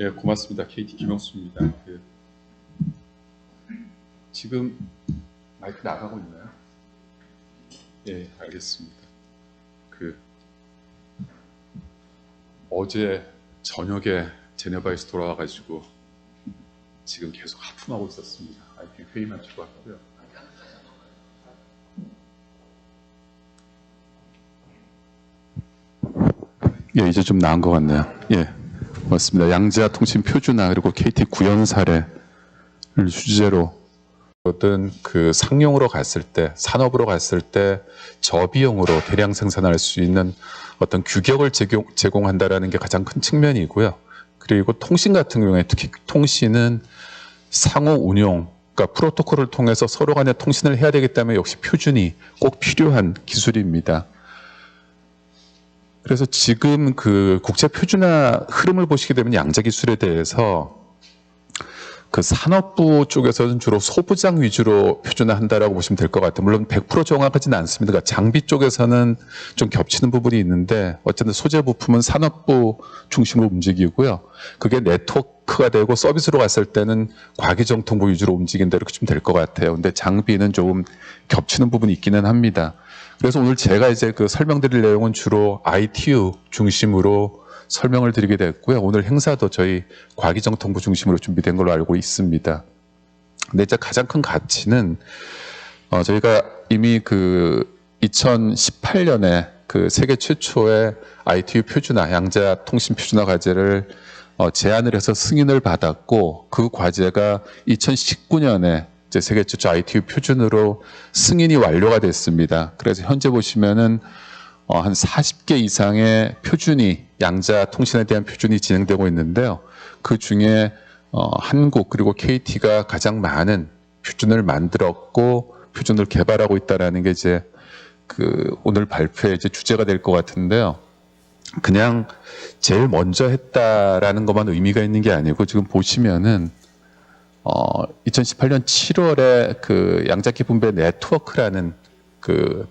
예, 고맙습니다. KT 김영수입니다. 지금 마이크 나가고 있나요? 예, 알겠습니다. 어제 저녁에 제네바에서 돌아와가지고 지금 계속 하품하고 있었습니다. IP 회의만 들어왔고요. 예, 이제 좀 나은 것 같네요. 예, 고맙습니다. 양자 통신 표준화 그리고 KT 구현 사례를 주제로 어떤 상용으로 갔을 때, 산업으로 갔을 때 저비용으로 대량 생산할 수 있는 어떤 규격을 제공한다라는 게 가장 큰 측면이고요. 그리고 통신 같은 경우에 특히 통신은 상호 운용, 그러니까 프로토콜을 통해서 서로 간에 통신을 해야 되기 때문에 역시 표준이 꼭 필요한 기술입니다. 그래서 지금 국제 표준화 흐름을 보시게 되면 양자 기술에 대해서 산업부 쪽에서는 주로 소부장 위주로 표준화한다라고 보시면 될 것 같아요. 물론 100% 정확하지는 않습니다. 그러니까 장비 쪽에서는 좀 겹치는 부분이 있는데 어쨌든 소재 부품은 산업부 중심으로 움직이고요. 그게 네트워크가 되고 서비스로 갔을 때는 과기정통부 위주로 움직인다 이렇게 좀 될 것 같아요. 근데 장비는 조금 겹치는 부분이 있기는 합니다. 그래서 오늘 제가 이제 설명드릴 내용은 주로 ITU 중심으로 설명을 드리게 됐고요. 오늘 행사도 저희 과기정통부 중심으로 준비된 걸로 알고 있습니다. 근데 이제 가장 큰 가치는 저희가 이미 2018년에 세계 최초의 ITU 표준화, 양자 통신 표준화 과제를 제안을 해서 승인을 받았고 그 과제가 2019년에 이제 세계 최초 ITU 표준으로 승인이 완료가 됐습니다. 그래서 현재 보시면은 한 40개 이상의 표준이 양자 통신에 대한 표준이 진행되고 있는데요. 그 중에 한국 그리고 KT가 가장 많은 표준을 만들었고 표준을 개발하고 있다라는 게 이제 오늘 발표의 이제 주제가 될 것 같은데요. 그냥 제일 먼저 했다라는 것만 의미가 있는 게 아니고 지금 보시면은 2018년 7월에 양자키 분배 네트워크라는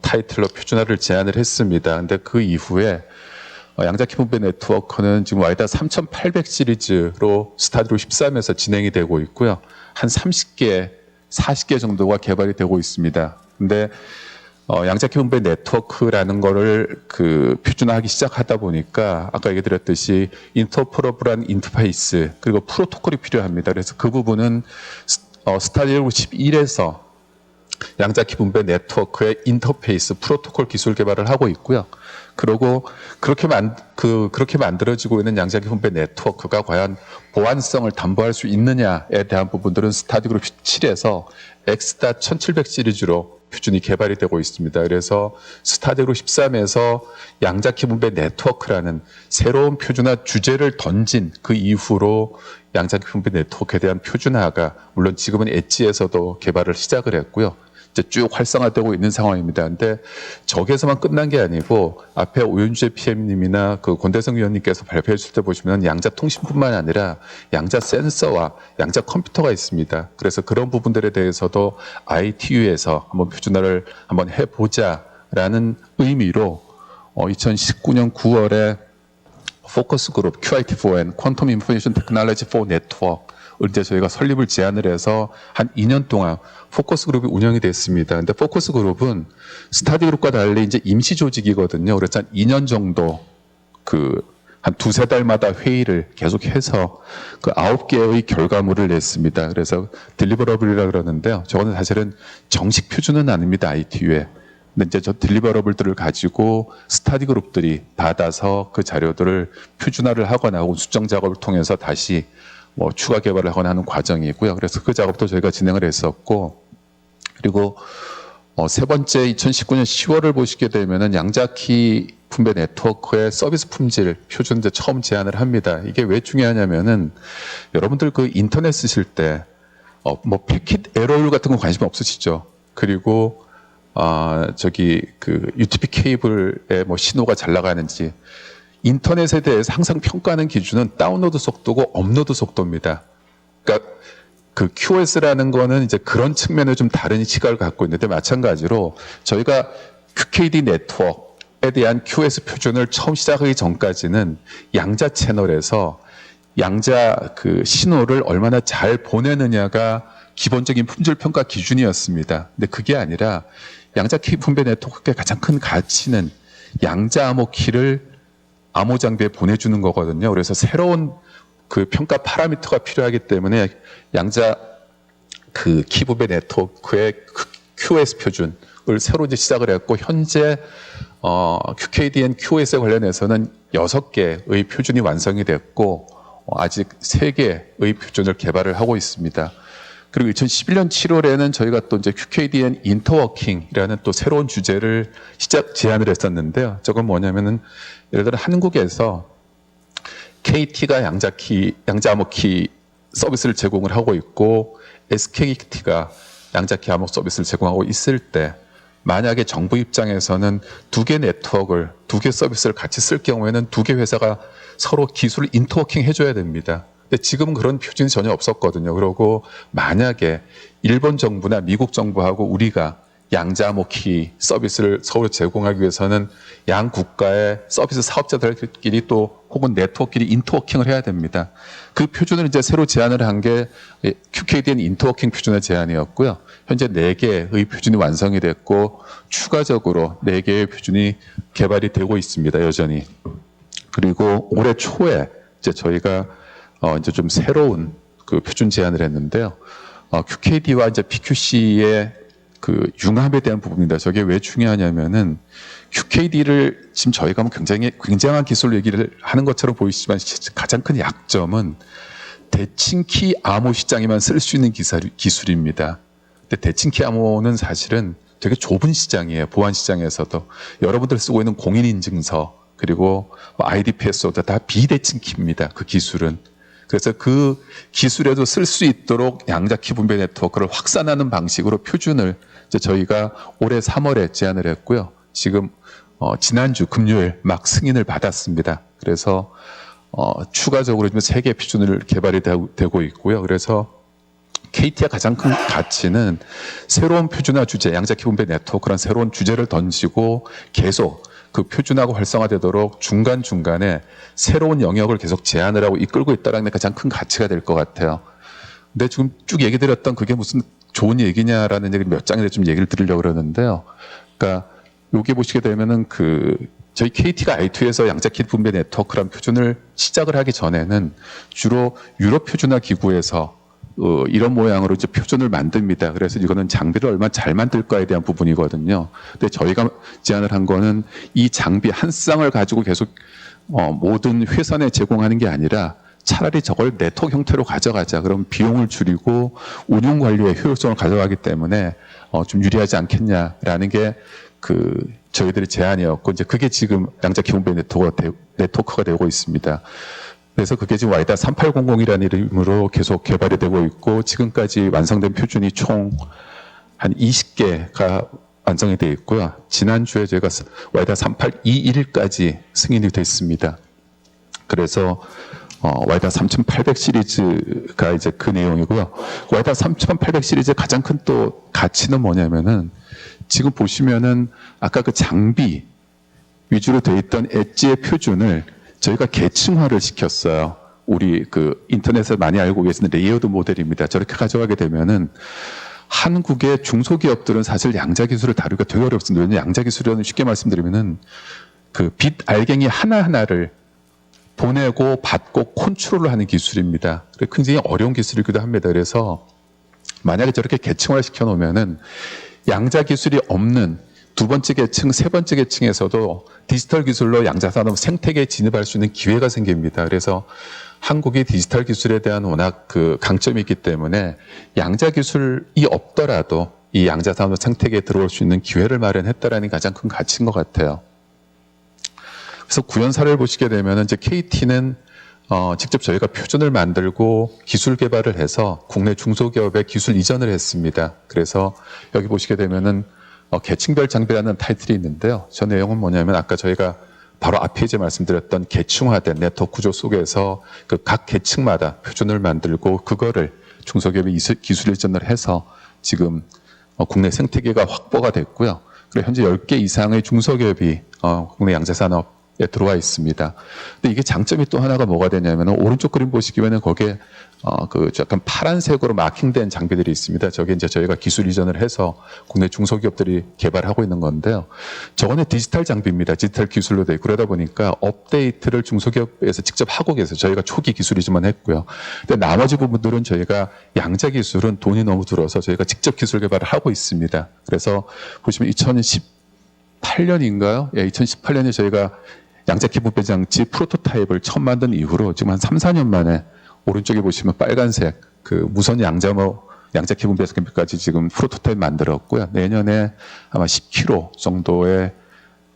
타이틀로 표준화를 제안을 했습니다. 근데 그 이후에 양자키 분배 네트워크는 지금 와이다 3800 시리즈로 스타디오 13에서 진행이 되고 있고요. 한 30개, 40개 정도가 개발이 되고 있습니다. 근데 양자키 분배 네트워크라는 거를 표준화하기 시작하다 보니까 아까 얘기 드렸듯이 인터퍼러블한 인터페이스 그리고 프로토콜이 필요합니다. 그래서 그 부분은 스타디오 11에서 양자키 분배 네트워크의 인터페이스 프로토콜 기술 개발을 하고 있고요. 그리고 그렇게 만들어지고 있는 양자키 분배 네트워크가 과연 보안성을 담보할 수 있느냐에 대한 부분들은 스타디그룹 7에서 X.1700 시리즈로 표준이 개발이 되고 있습니다. 그래서 스타디그룹 13에서 양자키 분배 네트워크라는 새로운 표준화 주제를 던진 그 이후로 양자키 분배 네트워크에 대한 표준화가 물론 지금은 엣지에서도 개발을 시작을 했고요. 이제 쭉 활성화되고 있는 상황입니다. 근데 저기에서만 끝난 게 아니고 앞에 오윤재 PM님이나 권대성 위원님께서 발표해 줄 때 보시면 양자 통신뿐만 아니라 양자 센서와 양자 컴퓨터가 있습니다. 그래서 그런 부분들에 대해서도 ITU에서 한번 표준화를 한번 해보자라는 의미로 2019년 9월에 포커스 그룹 QIT4N 퀀텀 인포메이션 테크놀로지 4 네트워크 이제 저희가 설립을 제안을 해서 한 2년 동안 포커스 그룹이 운영이 됐습니다. 근데 포커스 그룹은 스타디 그룹과 달리 이제 임시 조직이거든요. 그래서 한 2년 정도 한 두세 달마다 회의를 계속해서 9개의 결과물을 냈습니다. 그래서 딜리버러블이라 그러는데요. 저거는 사실은 정식 표준은 아닙니다. ITU에. 근데 이제 저 딜리버러블들을 가지고 스타디 그룹들이 받아서 그 자료들을 표준화를 하거나 혹은 수정 작업을 통해서 다시 추가 개발을 하거나 하는 과정이고요. 그래서 그 작업도 저희가 진행을 했었고, 그리고 세 번째 2019년 10월을 보시게 되면은 양자키 분배 네트워크의 서비스 품질 표준 이제 처음 제안을 합니다. 이게 왜 중요하냐면은 여러분들 인터넷 쓰실 때 패킷 에러율 같은 거 관심 없으시죠? 그리고 UTP 케이블에 신호가 잘 나가는지 인터넷에 대해서 항상 평가하는 기준은 다운로드 속도고 업로드 속도입니다. 그러니까 QoS라는 거는 이제 그런 측면에 좀 다른 시각을 갖고 있는데 마찬가지로 저희가 QKD 네트워크에 대한 QoS 표준을 처음 시작하기 전까지는 양자 채널에서 양자 그 신호를 얼마나 잘 보내느냐가 기본적인 품질 평가 기준이었습니다. 근데 그게 아니라 양자 키 분배 네트워크의 가장 큰 가치는 양자 암호 키를 암호 장비에 보내주는 거거든요. 그래서 새로운 그 평가 파라미터가 필요하기 때문에 양자 그 키 분배 네트워크의 QoS 표준을 새로 이제 시작을 했고, 현재 QKDN QoS에 관련해서는 6개의 표준이 완성이 됐고, 아직 3개의 표준을 개발을 하고 있습니다. 그리고 2011년 7월에는 저희가 또 이제 QKDN 인터워킹이라는 또 새로운 주제를 제안을 했었는데요. 저건 뭐냐면은 예를 들어 한국에서 KT가 양자 암호 키 서비스를 제공을 하고 있고 SKT가 양자 키 암호 서비스를 제공하고 있을 때, 만약에 정부 입장에서는 2개 네트워크를, 2개 서비스를 같이 쓸 경우에는 2개 회사가 서로 기술을 인터워킹 해줘야 됩니다. 근데 지금은 그런 표준이 전혀 없었거든요. 그리고 만약에 일본 정부나 미국 정부하고 우리가 양자 암호 키 서비스를 서로 제공하기 위해서는 양 국가의 서비스 사업자들끼리 또 혹은 네트워크끼리 인터워킹을 해야 됩니다. 그 표준을 이제 새로 제안을 한 게 QKDN 인터워킹 표준의 제안이었고요. 현재 4개의 표준이 완성이 됐고 추가적으로 4개의 표준이 개발이 되고 있습니다. 여전히. 그리고 올해 초에 이제 저희가 이제 좀 새로운 그 표준 제안을 했는데요. QKD와 이제 PQC의 그 융합에 대한 부분입니다. 저게 왜 중요하냐면은 QKD를 지금 저희가 굉장한 기술 얘기를 하는 것처럼 보이시지만 가장 큰 약점은 대칭키 암호 시장에만 쓸 수 있는 기술입니다. 근데 대칭키 암호는 사실은 되게 좁은 시장이에요. 보안 시장에서도. 여러분들 쓰고 있는 공인인증서 그리고 아이디 패스워드 다 비대칭키입니다. 그 기술은. 그래서 그 기술에도 쓸 수 있도록 양자키 분배 네트워크를 확산하는 방식으로 표준을 이제 저희가 올해 3월에 제안을 했고요. 지금 지난주 금요일 막 승인을 받았습니다. 그래서 추가적으로 지금 3개 표준을 개발이 되고 있고요. 그래서 KT의 가장 큰 가치는 새로운 표준화 주제, 양자키 분배 네트워크라는 새로운 주제를 던지고 계속 그 표준화가 활성화되도록 중간중간에 새로운 영역을 계속 제안을 하고 이끌고 있다는 게 가장 큰 가치가 될 것 같아요. 근데 지금 쭉 얘기 드렸던 그게 무슨 좋은 얘기냐라는 얘기 몇 장에 좀 얘기를 드리려고 그러는데요. 그러니까 여기 보시게 되면은 저희 KT가 I2에서 양자키 분배 네트워크라는 표준을 시작을 하기 전에는 주로 유럽 표준화 기구에서 이런 모양으로 이제 표준을 만듭니다. 그래서 이거는 장비를 얼마나 잘 만들까에 대한 부분이거든요. 근데 저희가 제안을 한 거는 이 장비 한 쌍을 가지고 계속 모든 회선에 제공하는 게 아니라 차라리 저걸 네트워크 형태로 가져가자. 그럼 비용을 줄이고 운용 관리의 효율성을 가져가기 때문에 좀 유리하지 않겠냐라는 게 저희들의 제안이었고, 이제 그게 지금 양자키 분배 네트워크가 되고 있습니다. 그래서 그게 지금 와이다 3800이라는 이름으로 계속 개발이 되고 있고, 지금까지 완성된 표준이 총 한 20개가 완성이 되어 있고요. 지난주에 저희가 와이다 3821까지 승인이 됐습니다. 그래서 와이다 3800 시리즈가 이제 그 내용이고요. 와이다 3800 시리즈의 가장 큰 또 가치는 뭐냐면은, 지금 보시면은 아까 그 장비 위주로 되어 있던 엣지의 표준을 저희가 계층화를 시켰어요. 우리 인터넷에서 많이 알고 계시는 레이어드 모델입니다. 저렇게 가져가게 되면은 한국의 중소기업들은 사실 양자 기술을 다루기가 되게 어렵습니다. 왜냐하면 양자 기술은 쉽게 말씀드리면은 빛 알갱이 하나하나를 보내고 받고 컨트롤을 하는 기술입니다. 굉장히 어려운 기술이기도 합니다. 그래서 만약에 저렇게 계층화를 시켜놓으면은 양자 기술이 없는 두 번째 계층, 세 번째 계층에서도 디지털 기술로 양자산업 생태계에 진입할 수 있는 기회가 생깁니다. 그래서 한국이 디지털 기술에 대한 워낙 강점이 있기 때문에 양자 기술이 없더라도 이 양자산업 생태계에 들어올 수 있는 기회를 마련했다라는 게 가장 큰 가치인 것 같아요. 그래서 구현 사례를 보시게 되면 이제 KT는 직접 저희가 표준을 만들고 기술 개발을 해서 국내 중소기업에 기술 이전을 했습니다. 그래서 여기 보시게 되면은 계층별 장비라는 타이틀이 있는데요. 저 내용은 뭐냐면 아까 저희가 바로 앞에 이제 말씀드렸던 계층화된 네트워크 구조 속에서 각 계층마다 표준을 만들고 그거를 중소기업이 기술 이전을 해서 지금 국내 생태계가 확보가 됐고요. 그리고 현재 10개 이상의 중소기업이 국내 양자산업 들어와 있습니다. 근데 이게 장점이 또 하나가 뭐가 되냐면 오른쪽 그림 보시기에는 거기에 그 약간 파란색으로 마킹된 장비들이 있습니다. 저게 이제 저희가 기술 이전을 해서 국내 중소기업들이 개발하고 있는 건데요. 저거는 디지털 장비입니다. 디지털 기술로 돼 있고 그러다 보니까 업데이트를 중소기업에서 직접 하고 계세요. 저희가 초기 기술 이전만 했고요. 근데 나머지 부분들은 저희가 양자 기술은 돈이 너무 들어서 저희가 직접 기술 개발을 하고 있습니다. 그래서 보시면 2018년인가요? 예, 2018년에 저희가 양자키 분배 장치 프로토타입을 처음 만든 이후로 지금 한 3, 4년 만에 오른쪽에 보시면 빨간색 그 무선 양자키 분배까지 지금 프로토타입 만들었고요. 내년에 아마 10km 정도의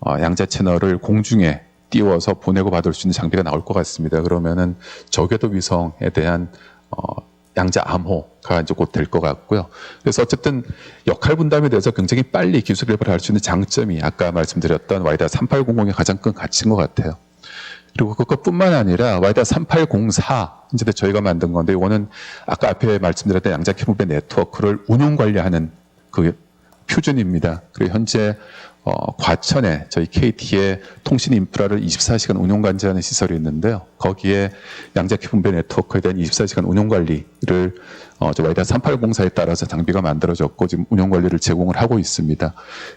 양자 채널을 공중에 띄워서 보내고 받을 수 있는 장비가 나올 것 같습니다. 그러면은 저궤도 위성에 대한 양자 암호가 이제 곧 될 것 같고요. 그래서 어쨌든 역할 분담에 대해서 굉장히 빨리 기술 개발을 할 수 있는 장점이 아까 말씀드렸던 와이다 3800의 가장 큰 가치인 것 같아요. 그리고 그것뿐만 아니라 와이다 3804 이제 저희가 만든 건데 이거는 아까 앞에 말씀드렸던 양자키 분배 네트워크를 운용 관리하는 그 표준입니다. 그리고 현재 과천에 저희 KT의 통신 인프라를 24시간 운용 관리하는 시설이 있는데요. 거기에 양자키 분배 네트워크에 대한 24시간 운용 관리를 와이다 3804에 따라서 장비가 만들어졌고 지금 운용 관리를 제공을 하고 있습니다.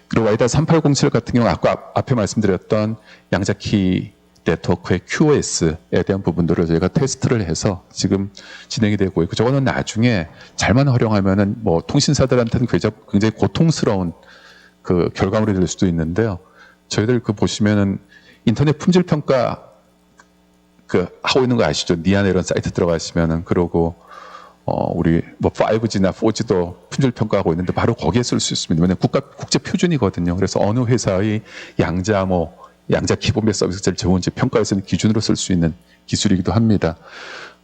그리고 와이다 3807 같은 경우 아까 앞에 말씀드렸던 양자키 네트워크의 QoS에 대한 부분들을 저희가 테스트를 해서 지금 진행이 되고 있고 저거는 나중에 잘만 활용하면은 뭐 통신사들한테는 굉장히 고통스러운 그 결과물이 될 수도 있는데요. 저희들 그 보시면은 인터넷 품질 평가 그 하고 있는 거 아시죠? 니아나 이런 사이트 들어가시면은 그러고 우리 뭐 5G나 4G도 품질 평가하고 있는데 바로 거기에 쓸 수 있습니다. 왜냐면 국제 표준이거든요. 그래서 어느 회사의 양자 키분배 서비스가 제일 좋은지 평가할 수 있는 기준으로 쓸 수 있는 기술이기도 합니다.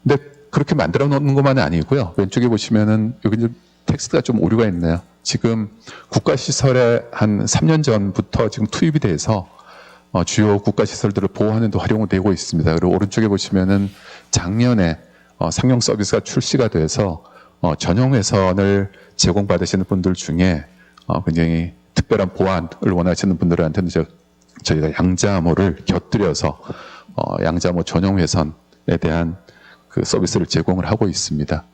근데 그렇게 만들어 놓는 것만 아니고요. 왼쪽에 보시면은 여기 이제 텍스트가 좀 오류가 있네요. 지금 국가시설에 한 3년 전부터 지금 투입이 돼서 주요 국가시설들을 보호하는 데 활용되고 있습니다. 그리고 오른쪽에 보시면은 작년에 상용 서비스가 출시가 돼서 전용 회선을 제공받으시는 분들 중에 굉장히 특별한 보안을 원하시는 분들한테는 저희가 양자암호를 곁들여서 양자암호 전용 회선에 대한 그 서비스를 제공을 하고 있습니다.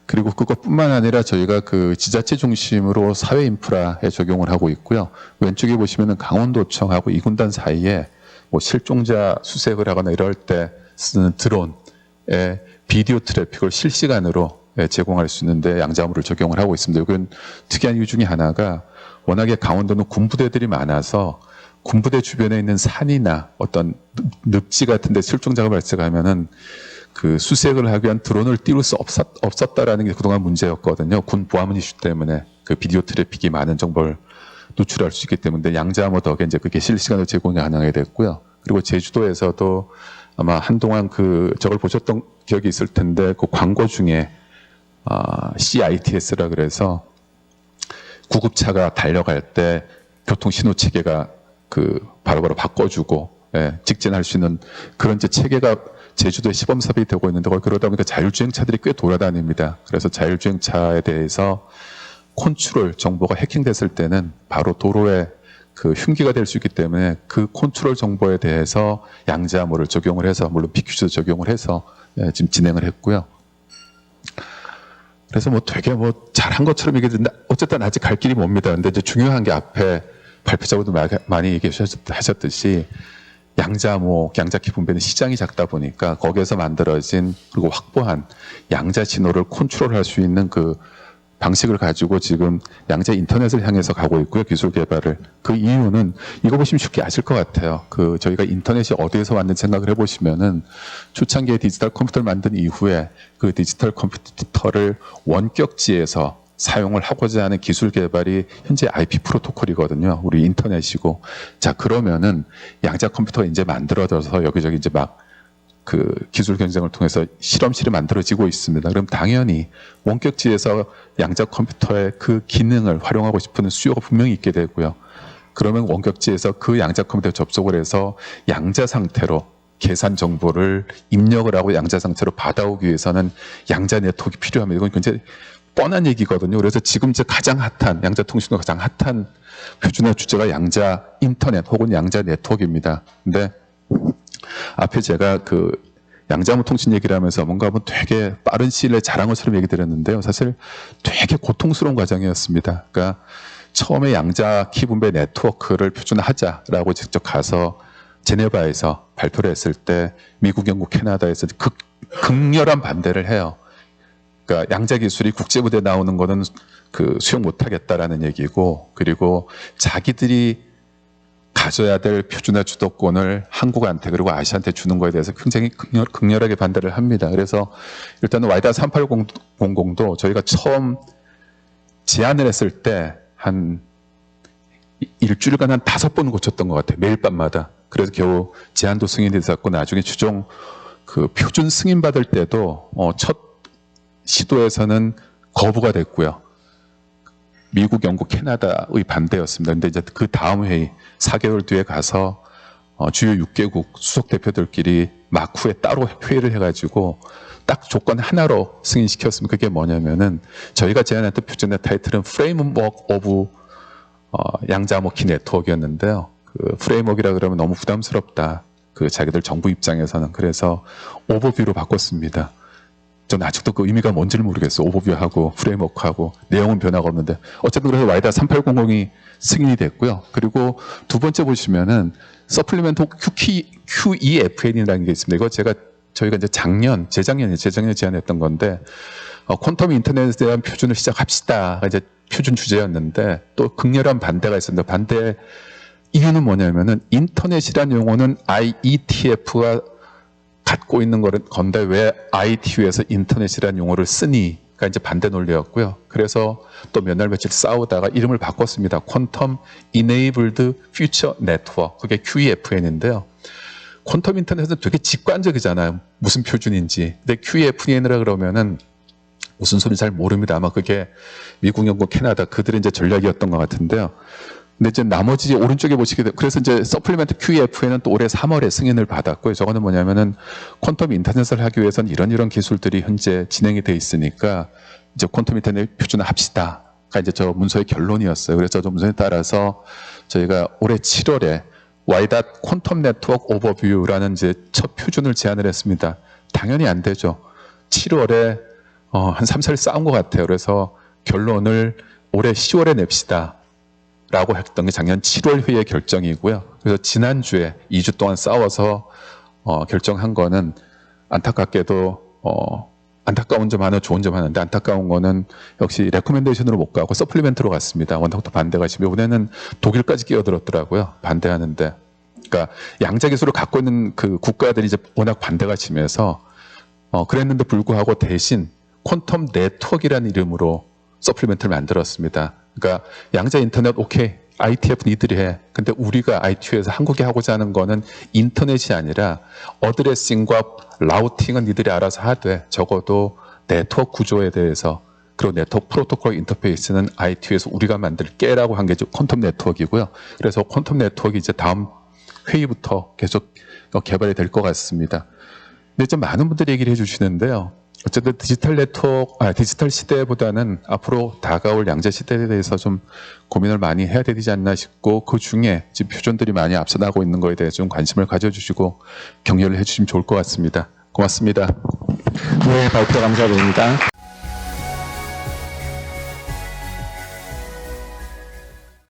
그리고 그것뿐만 아니라 저희가 그 지자체 중심으로 사회 인프라에 적용을 하고 있고요. 왼쪽에 보시면은 강원도청하고 이군단 사이에 뭐 실종자 수색을 하거나 이럴 때 쓰는 드론의 비디오 트래픽을 실시간으로 제공할 수 있는데 양자암호를 적용을 하고 있습니다. 이건 특이한 이유 중에 하나가 워낙에 강원도는 군부대들이 많아서 군부대 주변에 있는 산이나 어떤 늪지 같은 데 실종자가 발생하면은 그 수색을 하기 위한 드론을 띄울 수 없었다라는 게 그동안 문제였거든요. 군 보안 이슈 때문에 그 비디오 트래픽이 많은 정보를 노출할 수 있기 때문에 양자암호 덕에 이제 그게 실시간으로 제공이 가능하게 됐고요. 그리고 제주도에서도 아마 한동안 저걸 보셨던 기억이 있을 텐데 그 광고 중에 CITS라 그래서 구급차가 달려갈 때 교통 신호 체계가 바로바로 바꿔주고 직진할 수 있는 그런 체계가 제주도에 시범 사업이 되고 있는데 그러다 보니까 자율주행차들이 꽤 돌아다닙니다. 그래서 자율주행차에 대해서 컨트롤 정보가 해킹됐을 때는 바로 도로에 흉기가 될 수 있기 때문에 그 컨트롤 정보에 대해서 양자암호를 적용을 해서 물론 BQC도 적용을 해서 지금 진행을 했고요. 그래서 되게 잘한 것처럼 얘기했는데 어쨌든 아직 갈 길이 멉니다. 근데 이제 중요한 게 앞에 발표자분도 많이 얘기하셨듯이 양자암호, 양자키 분배는 시장이 작다 보니까 거기에서 만들어진 그리고 확보한 양자 신호를 컨트롤할 수 있는 그 방식을 가지고 지금 양자 인터넷을 향해서 가고 있고요. 기술 개발을. 그 이유는 이거 보시면 쉽게 아실 것 같아요. 저희가 인터넷이 어디에서 왔는지 생각을 해보시면은 초창기에 디지털 컴퓨터를 만든 이후에 그 디지털 컴퓨터를 원격지에서 사용을 하고자 하는 기술 개발이 현재 IP 프로토콜이거든요. 우리 인터넷이고. 자, 그러면은 양자 컴퓨터가 이제 만들어져서 여기저기 이제 기술 경쟁을 통해서 실험실이 만들어지고 있습니다. 그럼 당연히 원격지에서 양자 컴퓨터의 그 기능을 활용하고 싶은 수요가 분명히 있게 되고요. 그러면 원격지에서 그 양자 컴퓨터에 접속을 해서 양자 상태로 계산 정보를 입력을 하고 양자 상태로 받아오기 위해서는 양자 네트워크가 필요합니다. 이건 굉장히 뻔한 얘기거든요. 그래서 지금 이제 가장 핫한, 양자통신으로 가장 핫한 표준화 주제가 양자 인터넷 혹은 양자 네트워크입니다. 근데 앞에 제가 그 양자무 통신 얘기를 하면서 뭔가 뭐 되게 빠른 시일 내에 잘한 것처럼 얘기 드렸는데요. 사실 되게 고통스러운 과정이었습니다. 그러니까 처음에 양자 키분배 네트워크를 표준화하자라고 직접 가서 제네바에서 발표를 했을 때 미국, 영국, 캐나다에서 극렬한 반대를 해요. 그러니까 양자 기술이 국제 무대에 나오는 거는 그 수용 못하겠다라는 얘기고, 그리고 자기들이 가져야 될 표준화 주도권을 한국한테 그리고 아시아한테 주는 거에 대해서 굉장히 극렬하게 반대를 합니다. 그래서 일단은 와이다 3800도 저희가 처음 제안을 했을 때 한 일주일간 한 5번 고쳤던 것 같아요. 매일 밤마다. 그래서 겨우 제안도 승인이 됐었고, 나중에 최종 그 표준 승인 받을 때도 첫 시도에서는 거부가 됐고요. 미국, 영국, 캐나다의 반대였습니다. 근데 이제 그 다음 회의 4개월 뒤에 가서 주요 6개국 수석 대표들끼리 마쿠에 따로 회의를 해가지고 딱 조건 하나로 승인시켰습니다. 그게 뭐냐면은 저희가 제안했던 표준의 타이틀은 Framework of 양자목키 네트워크였는데요. 그 프레임워크라 그러면 너무 부담스럽다. 그 자기들 정부 입장에서는. 그래서 오버뷰로 바꿨습니다. 전 아직도 그 의미가 뭔지를 모르겠어요. 오버뷰하고 프레임워크하고 내용은 변화가 없는데 어쨌든 그래서 와이다 3800이 승인이 됐고요. 그리고 두 번째 보시면은 서플리멘트 QEFN이라는 게 있습니다. 이거 저희가 이제 재작년에 제안했던 건데 퀀텀 인터넷에 대한 표준을 시작합시다. 이제 표준 주제였는데 또 극렬한 반대가 있습니다. 반대 이유는 뭐냐면은 인터넷이란 용어는 IETF가 갖고 있는 건데 왜 ITU에서 인터넷이란 용어를 쓰니가 이제 반대 논리였고요. 그래서 또 몇 날 며칠 싸우다가 이름을 바꿨습니다. 퀀텀 이네이블드 퓨처 네트워크. 그게 QEFN인데요. 퀀텀 인터넷은 되게 직관적이잖아요. 무슨 표준인지. 근데 QEFN이라 그러면은 무슨 소리인지 잘 모릅니다. 아마 그게 미국, 영국, 캐나다 그들의 이제 전략이었던 것 같은데요. 근데 이제 나머지 오른쪽에 보시게 되면 그래서 이제 서플리멘트 QEF에는 또 올해 3월에 승인을 받았고요. 저거는 뭐냐면은 퀀텀 인터넷을 하기 위해서는 이런 기술들이 현재 진행이 돼 있으니까 이제 퀀텀 인터넷 표준화합시다가 이제 저 문서의 결론이었어요. 그래서 저 문서에 따라서 저희가 올해 7월에 와이닷 퀀텀 네트워크 오버뷰라는 이제 첫 표준을 제안을 했습니다. 당연히 안 되죠. 7월에 한 3, 4일 싸운 것 같아요. 그래서 결론을 올해 10월에 냅시다. 라고 했던 게 작년 7월 회의 결정이고요. 그래서 지난주에 2주 동안 싸워서 결정한 거는 안타깝게도 안타까운 점 하나 좋은 점 하나인데 안타까운 거는 역시 레코멘데이션으로 못 가고 서플리멘트로 갔습니다. 원탁도 반대가 있으면 이번에는 독일까지 끼어들었더라고요. 반대하는데. 그러니까 양자 기술을 갖고 있는 그 국가들이 이제 워낙 반대가 심해서 그랬는데 불구하고 대신 퀀텀 네트워크라는 이름으로 서플리멘트를 만들었습니다. 그러니까 양자 인터넷 오케이 ITF 니들이 해. 근데 우리가 ITU에서 한국에 하고자 하는 거는 인터넷이 아니라 어드레싱과 라우팅은 니들이 알아서 하되 적어도 네트워크 구조에 대해서 그리고 네트워크 프로토콜 인터페이스는 ITU에서 우리가 만들게라고 한 게 퀀텀 네트워크이고요. 그래서 퀀텀 네트워크 이제 다음 회의부터 계속 개발이 될 것 같습니다. 근데 좀 많은 분들이 얘기를 해주시는데요. 어쨌든 디지털 시대보다는 앞으로 다가올 양자 시대에 대해서 좀 고민을 많이 해야 되지 않나 싶고 그 중에 지금 표준들이 많이 앞서 나가고 있는 거에 대해서 좀 관심을 가져주시고 격려를 해주시면 좋을 것 같습니다. 고맙습니다. 네, 발표 감사드립니다.